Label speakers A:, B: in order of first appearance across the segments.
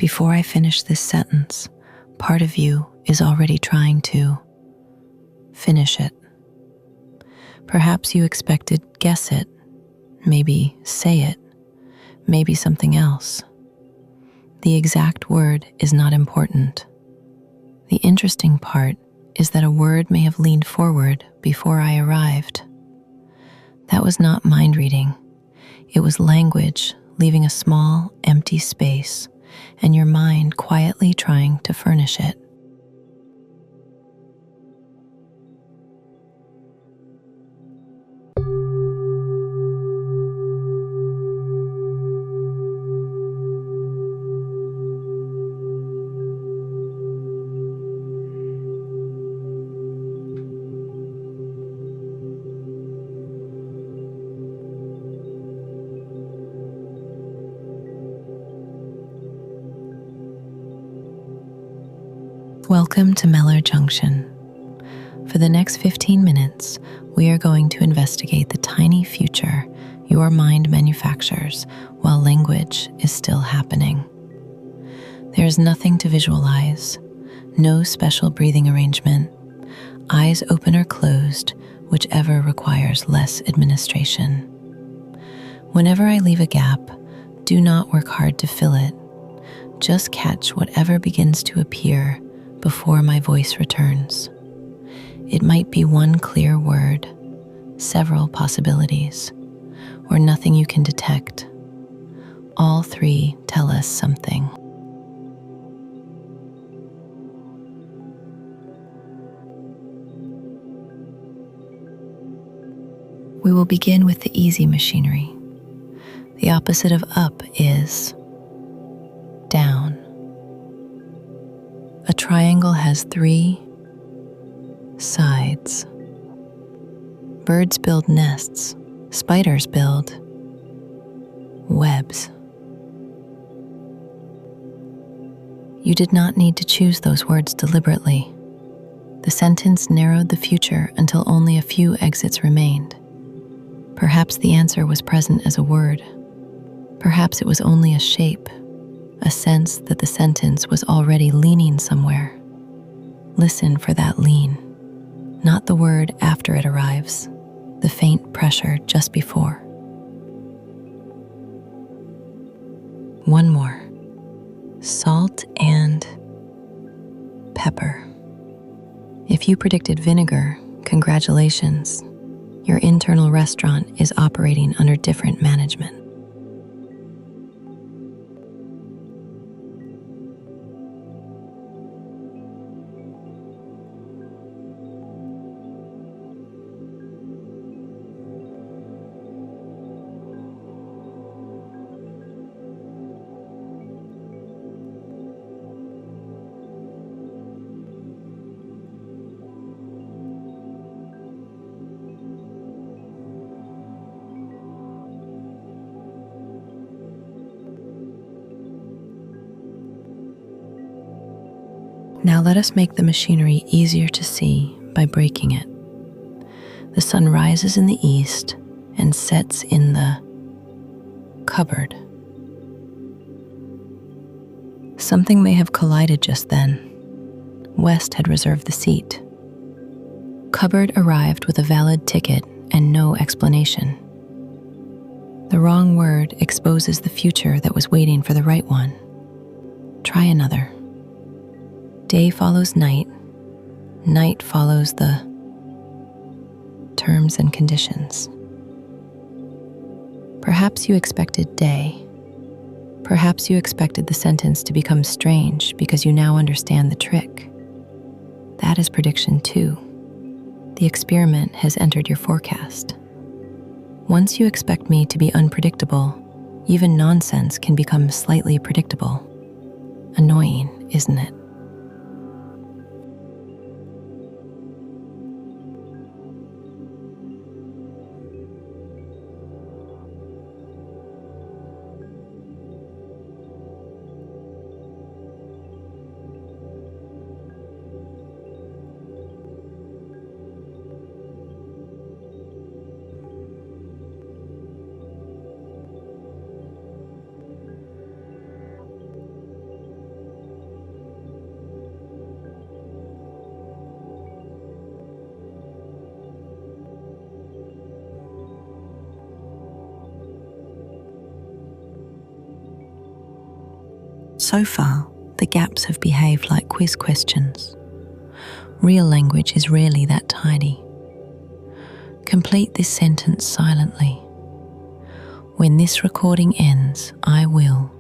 A: Before I finish this sentence, part of you is already trying to finish it. Perhaps you expected guess it, maybe say it, maybe something else. The exact word is not important. The interesting part is that a word may have leaned forward before I arrived. That was not mind reading. It was language leaving a small, empty space, and your mind quietly trying to furnish it. Welcome to Mellow Junction. For the next 15 minutes, we are going to investigate the tiny future your mind manufactures while language is still happening. There is nothing to visualize, no special breathing arrangement, eyes open or closed, whichever requires less administration. Whenever I leave a gap, do not work hard to fill it. Just catch whatever begins to appear before my voice returns. It might be one clear word, several possibilities, or nothing you can detect. All three tell us something. We will begin with the easy machinery. The opposite of up is down. A triangle has 3 sides. Birds build nests. Spiders build webs. You did not need to choose those words deliberately. The sentence narrowed the future until only a few exits remained. Perhaps the answer was present as a word. Perhaps it was only a shape, a sense that the sentence was already leaning somewhere. Listen for that lean, not the word after it arrives, the faint pressure just before. One more. Salt and pepper. If you predicted vinegar, congratulations. Your internal restaurant is operating under different management. Now let us make the machinery easier to see by breaking it. The sun rises in the east and sets in the cupboard. Something may have collided just then. West had reserved the seat. Cupboard arrived with a valid ticket and no explanation. The wrong word exposes the future that was waiting for the right one. Try another. Day follows night. Night follows the terms and conditions. Perhaps you expected day. Perhaps you expected the sentence to become strange because you now understand the trick. That is prediction 2. The experiment has entered your forecast. Once you expect me to be unpredictable, even nonsense can become slightly predictable. Annoying, isn't it? So far, the gaps have behaved like quiz questions. Real language is rarely that tidy. Complete this sentence silently. When this recording ends, I will.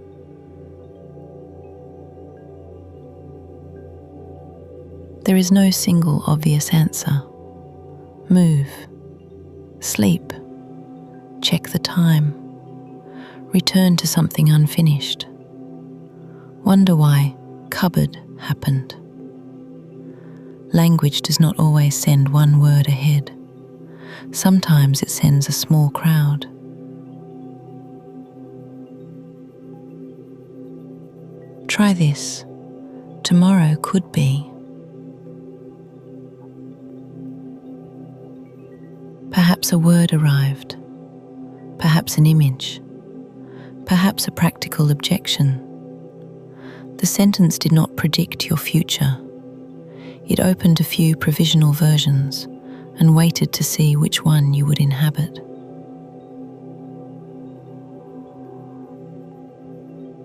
A: There is no single obvious answer. Move. Sleep. Check the time. Return to something unfinished. Wonder why cupboard happened. Language does not always send one word ahead. Sometimes it sends a small crowd. Try this. Tomorrow could be. Perhaps a word arrived. Perhaps an image. Perhaps a practical objection. The sentence did not predict your future. It opened a few provisional versions and waited to see which one you would inhabit.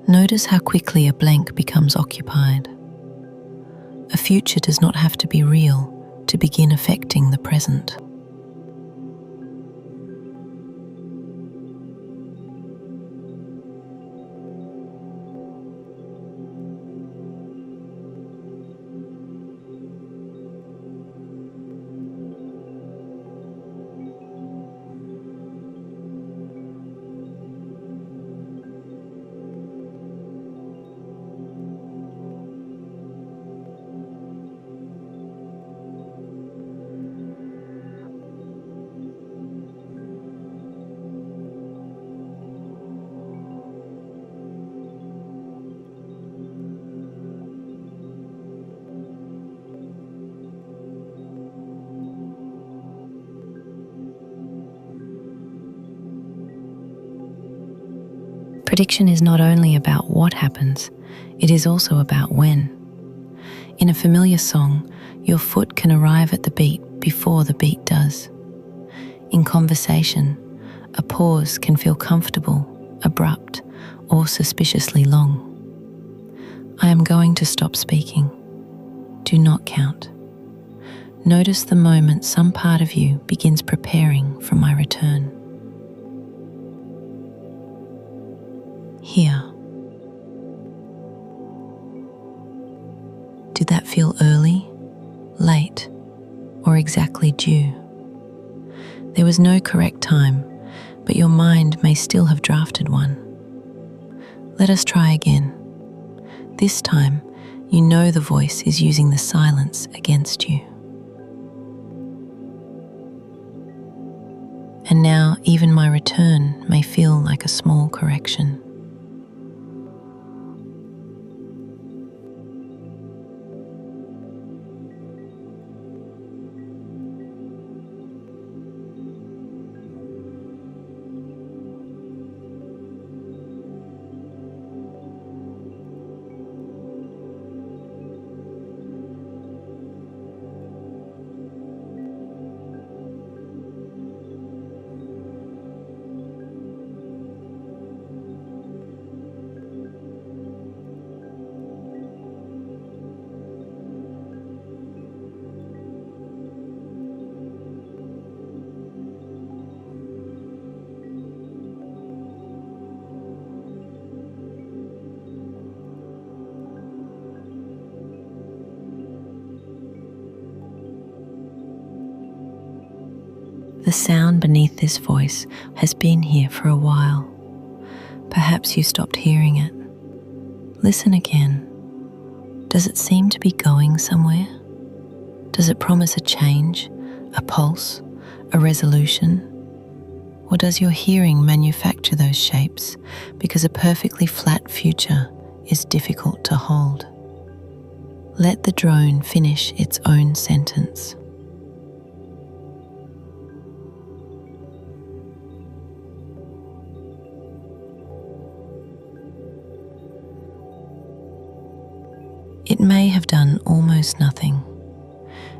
A: Notice how quickly a blank becomes occupied. A future does not have to be real to begin affecting the present. Prediction is not only about what happens, it is also about when. In a familiar song, your foot can arrive at the beat before the beat does. In conversation, a pause can feel comfortable, abrupt, or suspiciously long. I am going to stop speaking. Do not count. Notice the moment some part of you begins preparing for my return. Here. Did that feel early, late, or exactly due? There was no correct time, but your mind may still have drafted one. Let us try again. This time, you know the voice is using the silence against you. And now, even my return may feel like a small correction. The sound beneath this voice has been here for a while. Perhaps you stopped hearing it. Listen again. Does it seem to be going somewhere? Does it promise a change, a pulse, a resolution? Or does your hearing manufacture those shapes because a perfectly flat future is difficult to hold? Let the drone finish its own sentence. It may have done almost nothing,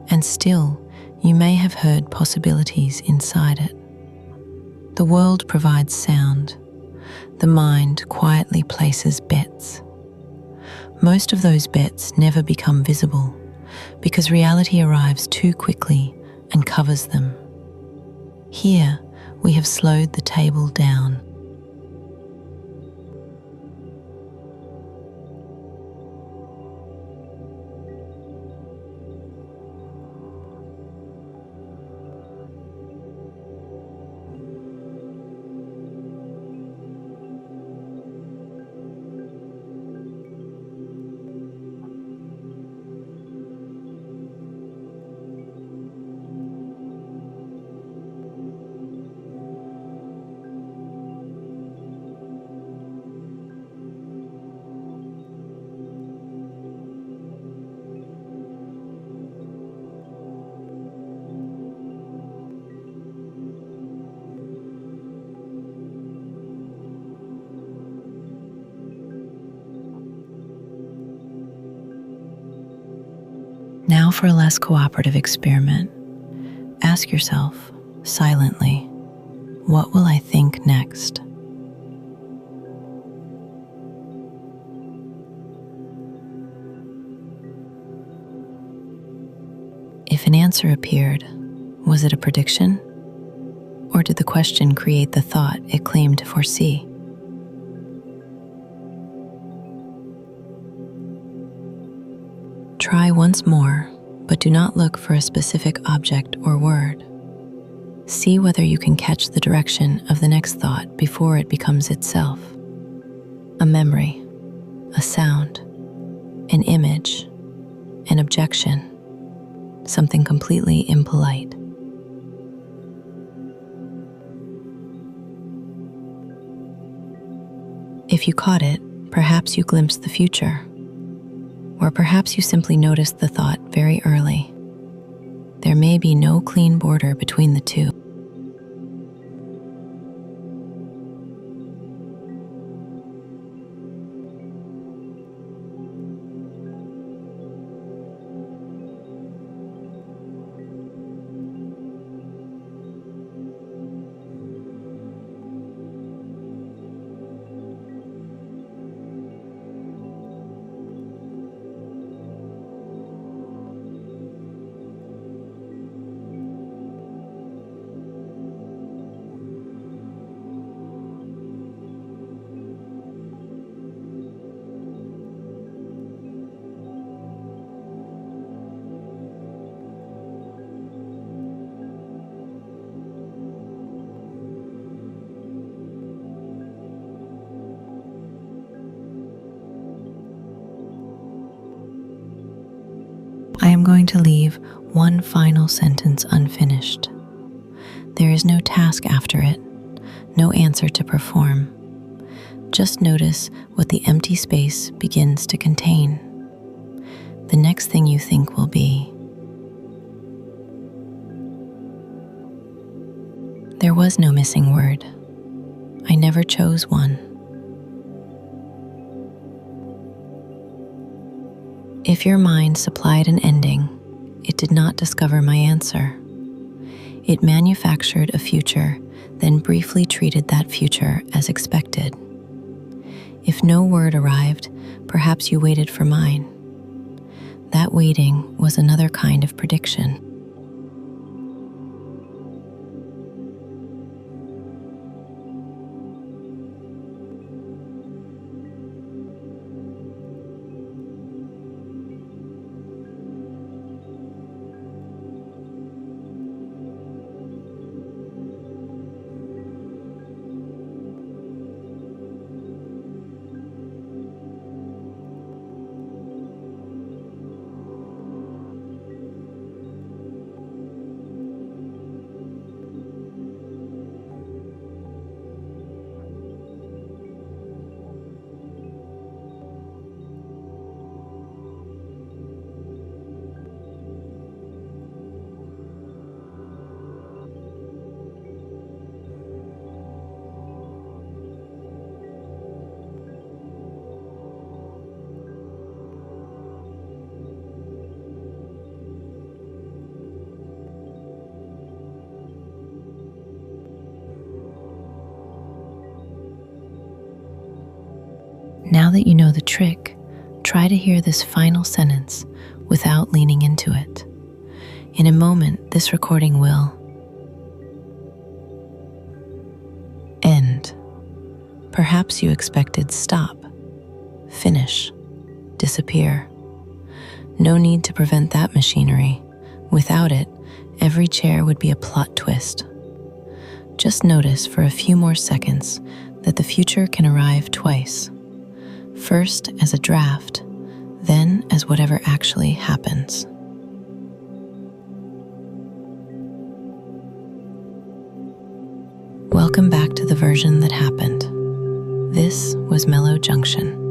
A: and still you may have heard possibilities inside it. The world provides sound. The mind quietly places bets. Most of those bets never become visible because reality arrives too quickly and covers them. Here, we have slowed the table down. Now for a less cooperative experiment. Ask yourself, silently, what will I think next? If an answer appeared, was it a prediction? Or did the question create the thought it claimed to foresee? Try once more, but do not look for a specific object or word. See whether you can catch the direction of the next thought before it becomes itself. A memory, a sound, an image, an objection, something completely impolite. If you caught it, perhaps you glimpsed the future. Or perhaps you simply noticed the thought very early. There may be no clean border between the two. I am going to leave one final sentence unfinished. There is no task after it, no answer to perform. Just notice what the empty space begins to contain. The next thing you think will be. There was no missing word. I never chose one. If your mind supplied an ending, it did not discover my answer. It manufactured a future, then briefly treated that future as expected. If no word arrived, perhaps you waited for mine. That waiting was another kind of prediction. Now that you know the trick, try try to hear this final sentence without leaning into it. In a moment, this recording will end. Perhaps you expected stop, finish, disappear. No need to prevent that machinery. Without it, every chair would be a plot twist. Just notice for a few more seconds that the future can arrive twice. First as a draft, then as whatever actually happens. Welcome back to the version that happened. This was Mellow Junction.